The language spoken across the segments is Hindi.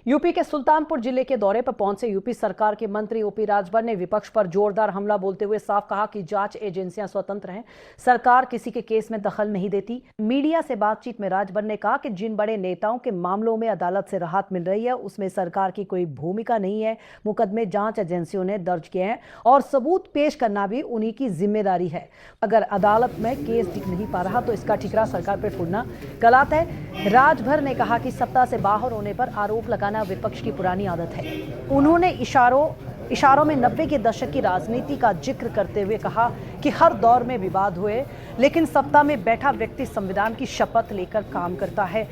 यूपी के सुल्तानपुर जिले के दौरे पर पहुंचे यूपी सरकार के मंत्री ओपी राजभर ने विपक्ष पर जोरदार हमला बोलते हुए साफ कहा कि जांच एजेंसियां स्वतंत्र हैं, सरकार किसी के केस में दखल नहीं देती। मीडिया से बातचीत में राजभर ने कहा कि जिन बड़े नेताओं के मामलों में अदालत से राहत मिल रही है उसमें सरकार की कोई भूमिका नहीं है। मुकदमे जांच एजेंसियों ने दर्ज किए हैं और सबूत पेश करना भी उन्हीं की जिम्मेदारी है। अगर अदालत में केस टिक नहीं पा रहा तो इसका ठिकरा सरकार पर फोड़ना गलत है। राजभर ने कहा कि सत्ता से बाहर होने पर आरोप लगाना विपक्ष की पुरानी आदत है। उन्होंने इशारों में 90 के दशक की राजनीति का जिक्र करते हुए कहा कि हर दौर में विवाद हुए, लेकिन सत्ता में बैठा व्यक्ति संविधान की शपथ लेकर काम करता है।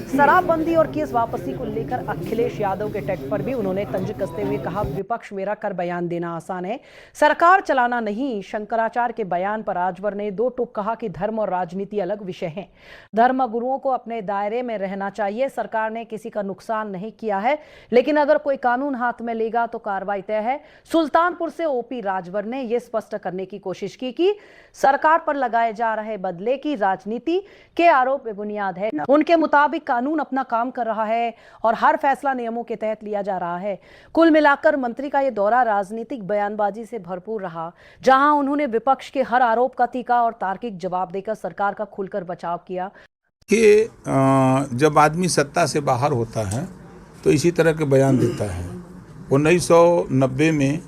शराबबंदी और केस वापसी को लेकर अखिलेश यादव के टैग पर भी उन्होंने तंज कसते हुए कहा, विपक्ष मेरा कर बयान देना आसान है, सरकार चलाना नहीं। शंकराचार्य के बयान पर राजभर ने दो टूक कहा कि धर्म और राजनीति अलग विषय हैं। धर्म गुरुओं को अपने दायरे में रहना चाहिए। सरकार ने किसी का नुकसान नहीं किया है, लेकिन अगर कोई कानून हाथ में लेगा तो कार्रवाई तय है। सुल्तानपुर से ओपी राजभर ने यह स्पष्ट करने की कोशिश की कि सरकार पर लगाए जा रहे बदले की राजनीति के आरोप बेबुनियाद है। उनके मुताबिक कानून अपना काम कर रहा है और हर फैसला नियमों के तहत लिया जा रहा है। कुल मिलाकर मंत्री का यह दौरा राजनीतिक बयानबाजी से भरपूर रहा, जहां उन्होंने विपक्ष के हर आरोप का तीखा और तार्किक जवाब देकर सरकार का खुलकर बचाव किया। कि जब आदमी सत्ता से बाहर होता है तो इसी तरह के बयान देता है। 1990 में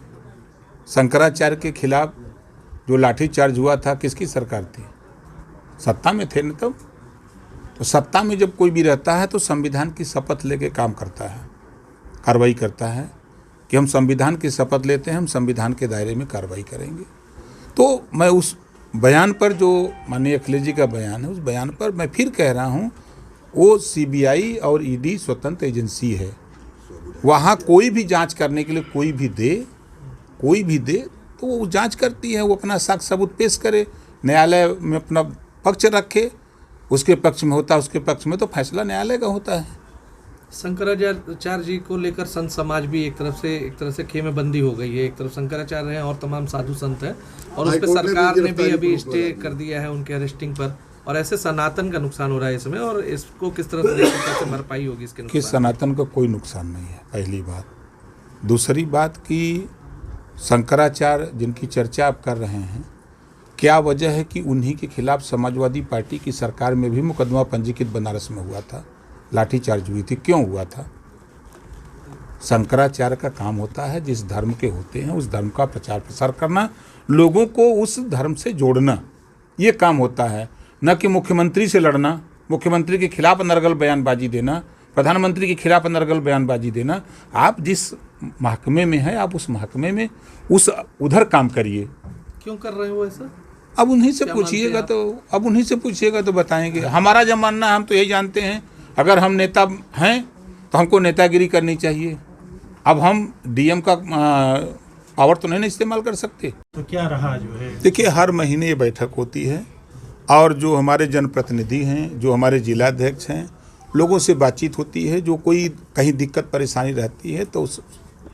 शंकराचार्य के खिलाफ जो लाठीचार्ज हुआ था, किसकी सरकार थी? सत्ता में थे न तब। तो सत्ता में जब कोई भी रहता है तो संविधान की शपथ लेके काम करता है, कार्रवाई करता है कि हम संविधान की शपथ लेते हैं, हम संविधान के दायरे में कार्रवाई करेंगे। तो मैं उस बयान पर, जो माननीय अखिलेश जी का बयान है, उस बयान पर मैं फिर कह रहा हूँ, वो सीबीआई और ईडी स्वतंत्र एजेंसी है। वहाँ कोई भी जांच करने के लिए कोई भी दे तो वो जांच करती है। वो अपना साक्ष्य सबूत पेश करे, न्यायालय में अपना पक्ष रखे, उसके पक्ष में होता है, उसके पक्ष में तो फैसला न्यायालय का होता है। शंकराचार्य जी को लेकर संत समाज भी एक तरह से खेमेबंदी हो गई है। एक तरफ शंकराचार्य हैं और तमाम साधु संत हैं, और उस पर सरकार ने भी अभी स्टे कर दिया है उनके अरेस्टिंग पर, और ऐसे सनातन का नुकसान हो रहा है इसमें, और इसको किस तरह से कैसे भरपाई होगी इसके नुकसान? कि सनातन का कोई नुकसान नहीं है, पहली बात। दूसरी बात कि शंकराचार्य जिनकी चर्चा आप कर रहे हैं, क्या वजह है कि उन्हीं के खिलाफ समाजवादी पार्टी की सरकार में भी मुकदमा पंजीकृत बनारस में हुआ था, लाठीचार्ज हुई थी? क्यों हुआ था? शंकराचार्य का काम होता है जिस धर्म के होते हैं उस धर्म का प्रचार प्रसार करना, लोगों को उस धर्म से जोड़ना, ये काम होता है। न कि मुख्यमंत्री से लड़ना, मुख्यमंत्री के खिलाफ अनर्गल बयानबाजी देना, प्रधानमंत्री के खिलाफ अनर्गल बयानबाजी देना। आप जिस महकमे में हैं, आप उस महकमे में उधर काम करिए। क्यों कर रहे हो ऐसा? अब उन्हीं से पूछिएगा तो बताएंगे। हमारा जब मानना है, हम तो यही जानते हैं, अगर हम नेता हैं तो हमको नेतागिरी करनी चाहिए। अब हम डीएम का पावर तो नहीं इस्तेमाल कर सकते। तो क्या रहा जो है? देखिए, हर महीने ये बैठक होती है और जो हमारे जनप्रतिनिधि हैं, जो हमारे जिलाध्यक्ष हैं, लोगों से बातचीत होती है। जो कोई कहीं दिक्कत परेशानी रहती है तो उस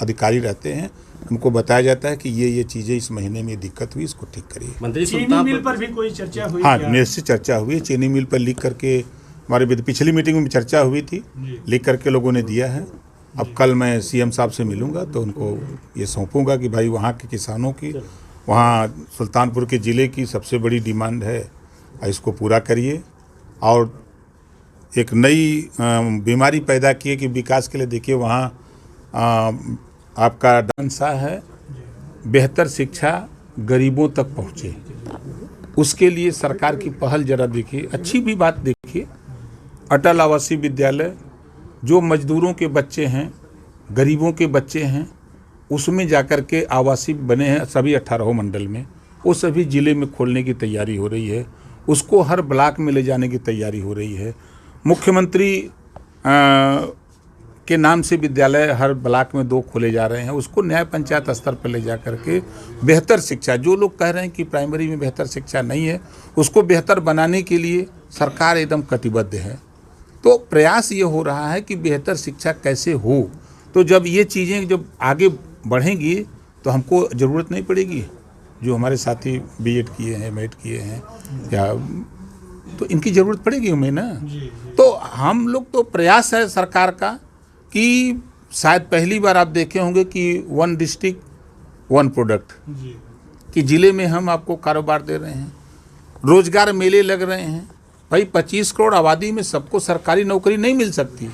अधिकारी रहते हैं, उनको बताया जाता है कि ये चीज़ें इस महीने में दिक्कत हुई, इसको ठीक करिए। मंत्री चीनी मिल पर भी कोई चर्चा हुई? हाँ, निश्चित चर्चा हुई। चीनी मिल पर लिख करके हमारे पिछली मीटिंग में चर्चा हुई थी, लिख करके लोगों ने दिया है। अब कल मैं सीएम साहब से मिलूंगा तो उनको ये सौंपूंगा कि भाई वहाँ के किसानों की, वहाँ सुल्तानपुर के ज़िले की सबसे बड़ी डिमांड है, इसको पूरा करिए। और एक नई बीमारी पैदा किए कि विकास के लिए, देखिए वहाँ आपका डांसा है, बेहतर शिक्षा गरीबों तक पहुँचे, उसके लिए सरकार की पहल जरा देखिए। अच्छी भी बात देखिए, अटल आवासीय विद्यालय, जो मजदूरों के बच्चे हैं, गरीबों के बच्चे हैं, उसमें जाकर के आवासीय बने हैं सभी 18 मंडल में, वो सभी ज़िले में खोलने की तैयारी हो रही है। उसको हर ब्लॉक में ले जाने की तैयारी हो रही है। मुख्यमंत्री के नाम से विद्यालय हर ब्लॉक में 2 खोले जा रहे हैं। उसको न्याय पंचायत स्तर पर ले जा करके बेहतर शिक्षा, जो लोग कह रहे हैं कि प्राइमरी में बेहतर शिक्षा नहीं है, उसको बेहतर बनाने के लिए सरकार एकदम कटिबद्ध है। तो प्रयास ये हो रहा है कि बेहतर शिक्षा कैसे हो। तो जब ये चीज़ें जब आगे बढ़ेंगी तो हमको ज़रूरत नहीं पड़ेगी, जो हमारे साथी बीएड किए हैं, एमएड किए हैं, या तो इनकी ज़रूरत पड़ेगी हमें ना। तो हम लोग तो प्रयास है सरकार का कि शायद पहली बार आप देखे होंगे कि 1 डिस्ट्रिक्ट 1 प्रोडक्ट, जी कि ज़िले में हम आपको कारोबार दे रहे हैं, रोजगार मेले लग रहे हैं। भाई 25 करोड़ आबादी में सबको सरकारी नौकरी नहीं मिल सकती,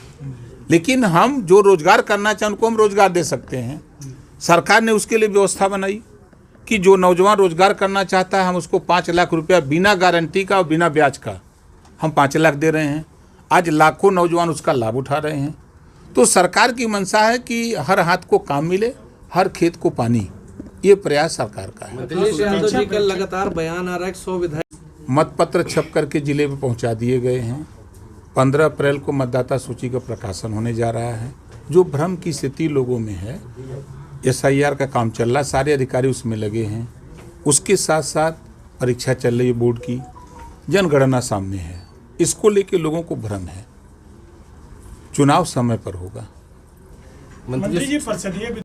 लेकिन हम जो रोजगार करना चाहें उनको हम रोजगार दे सकते हैं। सरकार ने उसके लिए व्यवस्था बनाई कि जो नौजवान रोजगार करना चाहता है हम उसको 5 लाख रुपया बिना गारंटी का और बिना ब्याज का हम 5 लाख दे रहे हैं। आज लाखों नौजवान उसका लाभ उठा रहे हैं। तो सरकार की मंशा है कि हर हाथ को काम मिले, हर खेत को पानी, ये प्रयास सरकार का है। अखिलेश यादव जी का लगातार बयान आ रहा है 100 विधायक मतपत्र छप करके जिले में पहुंचा दिए गए हैं। 15 अप्रैल को मतदाता सूची का प्रकाशन होने जा रहा है। जो भ्रम की स्थिति लोगों में है, SIR का काम चल रहा है, सारे अधिकारी उसमें लगे हैं। उसके साथ साथ परीक्षा चल रही है बोर्ड की, जनगणना सामने है, इसको लेके लोगों को भ्रम है। चुनाव समय पर होगा। मंत्री जी परिषदीय